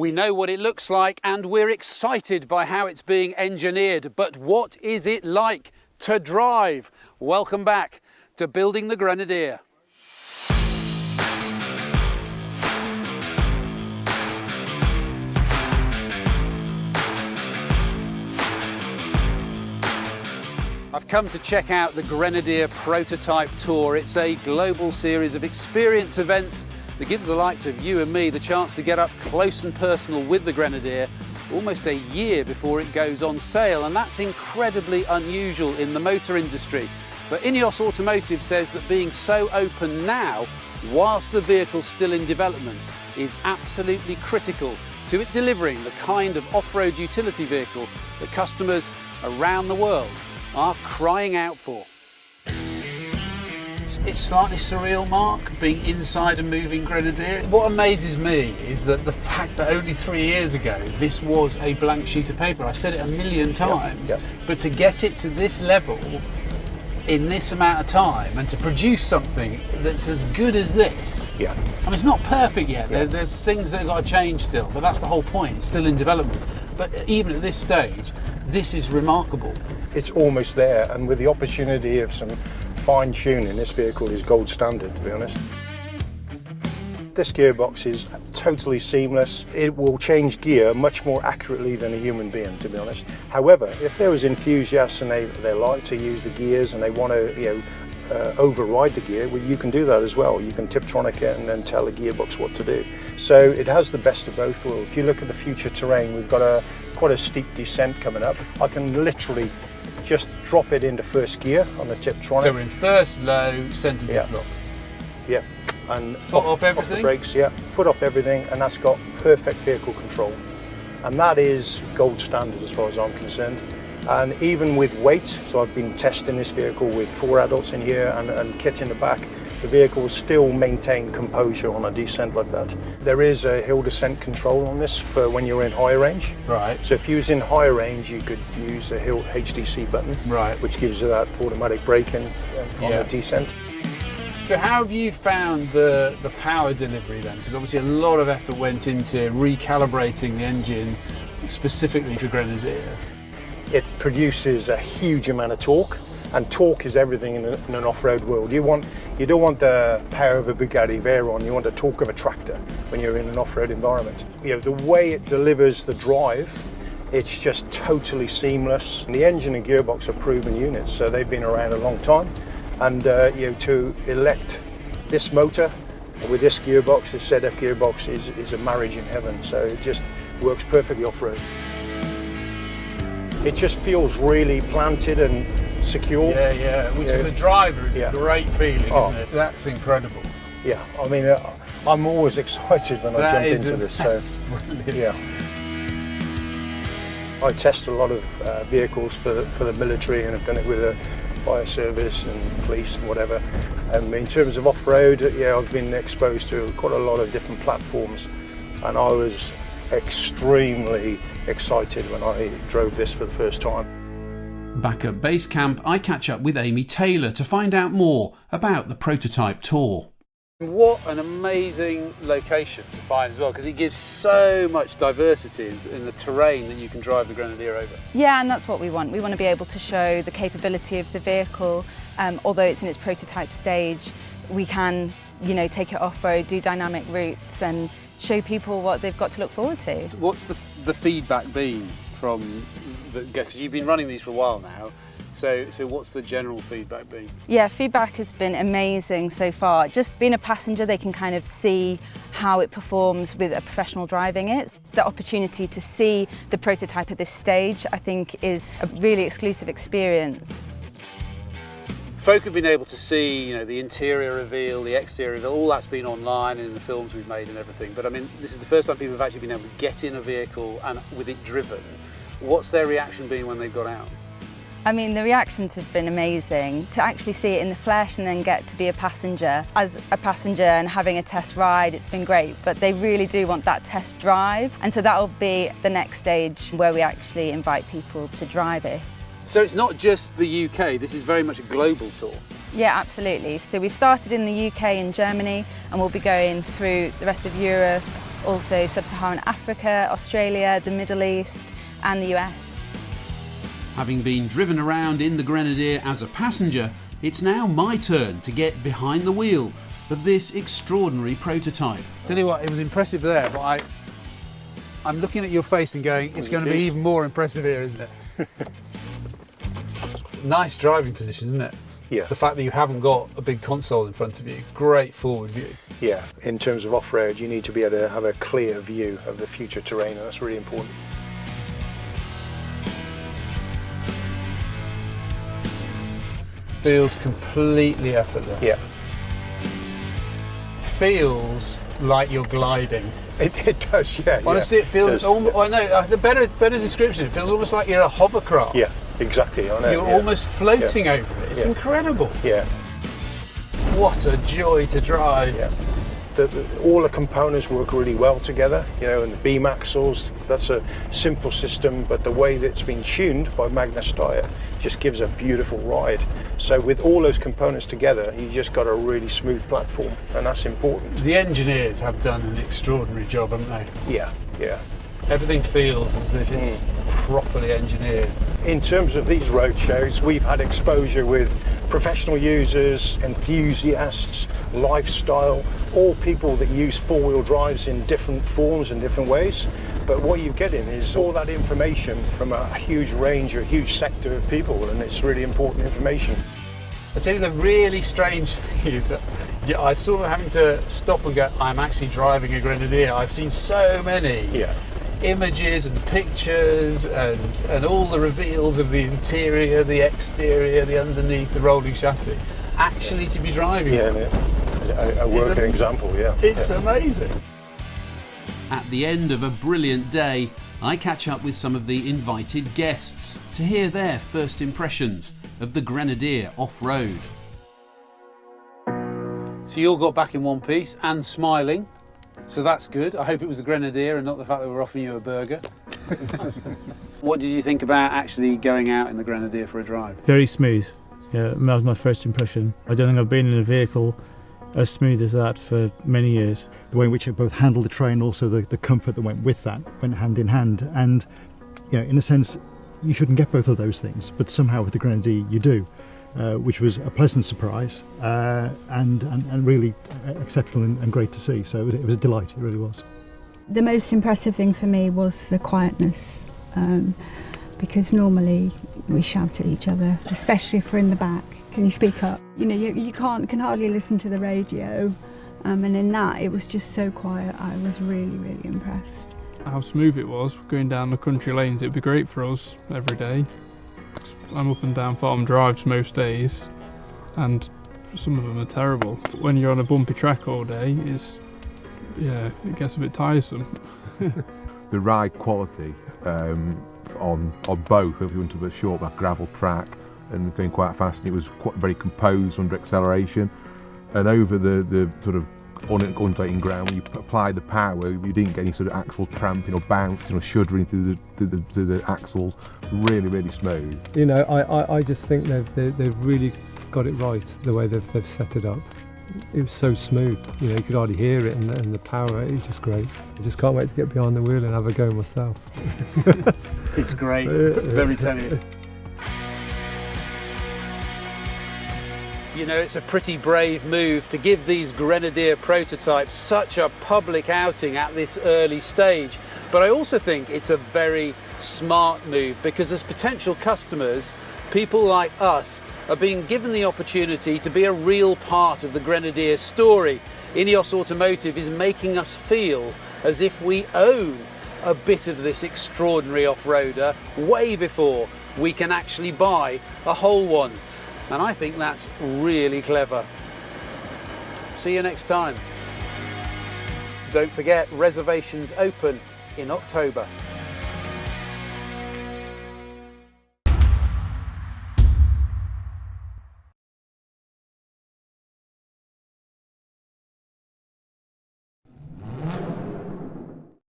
We know what it looks like and we're excited by how it's being engineered, but what is it like to drive? Welcome back to Building the Grenadier. I've come to check out the Grenadier Prototype Tour. It's a global series of experience events that gives the likes of you and me the chance to get up close and personal with the Grenadier almost a year before it goes on sale, and that's incredibly unusual in the motor industry. But INEOS Automotive says that being so open now, whilst the vehicle's still in development, is absolutely critical to it delivering the kind of off-road utility vehicle that customers around the world are crying out for. It's slightly surreal, Mark, being inside a moving Grenadier. What amazes me is that the fact that only 3 years ago this was a blank sheet of paper. I've said it a million times, but to get it to this level in this amount of time and to produce something that's as good as this. I mean, it's not perfect yet. There's things that have got to change still, but that's the whole point. It's still in development. But even at this stage, this is remarkable. It's almost there, and with the opportunity of some fine tuning, this vehicle is gold standard, to be honest. This gearbox is totally seamless. It will change gear much more accurately than a human being, to be honest. However, if there was enthusiasts and they like to use the gears and they want to, override the gear, well, you can do that as well. You can Tiptronic it and then tell the gearbox what to do. So it has the best of both worlds. If you look at the future terrain, we've got quite a steep descent coming up. I can literally just drop it into first gear on the Tiptronic. So we're in first, low, centre diff lock. Yeah, and foot off everything? Off the brakes, foot off everything, and that's got perfect vehicle control. And that is gold standard as far as I'm concerned. And even with weight, so I've been testing this vehicle with 4 adults in here and kit in the back, the vehicle will still maintain composure on a descent like that. There is a hill descent control on this for when you're in higher range. Right. So if you was in higher range, you could use a hill HDC button, which gives you that automatic braking from the descent. So how have you found the power delivery then? Because obviously a lot of effort went into recalibrating the engine specifically for Grenadier. It produces a huge amount of torque, and torque is everything in an off-road world. You don't want the power of a Bugatti Veyron, you want the torque of a tractor when you're in an off-road environment. The way it delivers the drive, it's just totally seamless. And the engine and gearbox are proven units, so they've been around a long time. And to elect this motor with this gearbox, this ZF gearbox, is a marriage in heaven. So it just works perfectly off-road. It just feels really planted and secure. Which as a driver is a great feeling, isn't it? That's incredible. Yeah, I mean, I'm always excited when I jump into this. That's brilliant. I test a lot of vehicles for the military, and I've done it with the fire service and police and whatever. And in terms of off-road, I've been exposed to quite a lot of different platforms, and I was extremely excited when I drove this for the first time. Back at base camp, I catch up with Amy Taylor to find out more about the prototype tour. What an amazing location to find as well, because it gives so much diversity in the terrain that you can drive the Grenadier over. Yeah, and that's what we want. We want to be able to show the capability of the vehicle. Although it's in its prototype stage, we can, take it off-road, do dynamic routes and show people what they've got to look forward to. What's the feedback been from, because you've been running these for a while now, so what's the general feedback been? Yeah, feedback has been amazing so far. Just being a passenger, they can kind of see how it performs with a professional driving it. The opportunity to see the prototype at this stage, I think, is a really exclusive experience. Folk have been able to see, the interior reveal, the exterior reveal, all that's been online and in the films we've made and everything. But I mean, this is the first time people have actually been able to get in a vehicle and with it driven. What's their reaction been when they've got out? I mean, the reactions have been amazing. To actually see it in the flesh and then get to be a passenger. As a passenger and having a test ride, it's been great, but they really do want that test drive. And so that'll be the next stage where we actually invite people to drive it. So it's not just the UK, this is very much a global tour. Yeah, absolutely. So we've started in the UK and Germany, and we'll be going through the rest of Europe, also Sub-Saharan Africa, Australia, the Middle East and the US. Having been driven around in the Grenadier as a passenger, it's now my turn to get behind the wheel of this extraordinary prototype. Tell you what, it was impressive there, but I'm looking at your face and going, it's going to be even more impressive here, isn't it? Nice driving position, isn't it? Yeah. The fact that you haven't got a big console in front of you, great forward view. Yeah, in terms of off-road, you need to be able to have a clear view of the future terrain, and that's really important. Feels completely effortless. Yeah. Feels like you're gliding. It does, yeah. Honestly, yeah, it feels. it does, almost, yeah. I know the better description. It feels almost like you're a hovercraft. Yeah, exactly. I know. You're yeah. almost floating Yeah. over it. It's Yeah. incredible. Yeah. What a joy to drive. Yeah. All the components work really well together, you know, and the beam axles, that's a simple system, but the way that it's been tuned by Magnus Steyr just gives a beautiful ride. So with all those components together, you just got a really smooth platform, and that's important. The engineers have done an extraordinary job, haven't they? Yeah, yeah. Everything feels as if it's properly engineered. In terms of these road shows, we've had exposure with professional users, enthusiasts, lifestyle, all people that use four-wheel drives in different forms and different ways. But what you're getting is all that information from a huge range, a huge sector of people, and it's really important information. I tell you, the really strange thing is that I sort of having to stop and go, I'm actually driving a Grenadier. I've seen so many images and pictures and all the reveals of the interior, the exterior, the underneath, the rolling chassis. Actually to be driving a working example, yeah. It's amazing. At the end of a brilliant day, I catch up with some of the invited guests to hear their first impressions of the Grenadier off-road. So you all got back in one piece and smiling. So that's good. I hope it was the Grenadier and not the fact that we're offering you a burger. What did you think about actually going out in the Grenadier for a drive? Very smooth. Yeah, that was my first impression. I don't think I've been in a vehicle as smooth as that for many years. The way in which it both handled the train, also the comfort that went with that, went hand in hand. And you know, in a sense, you shouldn't get both of those things, but somehow with the Grenadier you do, which was a pleasant surprise and really exceptional and great to see. So it was a delight, it really was. The most impressive thing for me was the quietness, because normally we shout at each other, especially if we're in the back. Can you speak up? You know, you can hardly listen to the radio, and in that it was just so quiet. I was really, really impressed. How smooth it was going down the country lanes. It'd be great for us every day. I'm up and down farm drives most days, and some of them are terrible. When you're on a bumpy track all day, it gets a bit tiresome. The ride quality on both, if you went to a short gravel track and going quite fast, and it was quite very composed under acceleration, and over the sort of undulating ground, when you apply the power, you didn't get any sort of axle tramping or bouncing or shuddering through the axles. Really, really smooth. You know, I just think they've really got it right, the way they've set it up. It was so smooth, you know, you could hardly hear it, and the power, it was just great. I just can't wait to get behind the wheel and have a go myself. It's great, let me tell you. You know, it's a pretty brave move to give these Grenadier prototypes such a public outing at this early stage. But I also think it's a very smart move, because as potential customers, people like us are being given the opportunity to be a real part of the Grenadier story. INEOS Automotive is making us feel as if we own a bit of this extraordinary off-roader way before we can actually buy a whole one. And I think that's really clever. See you next time. Don't forget, reservations open in October.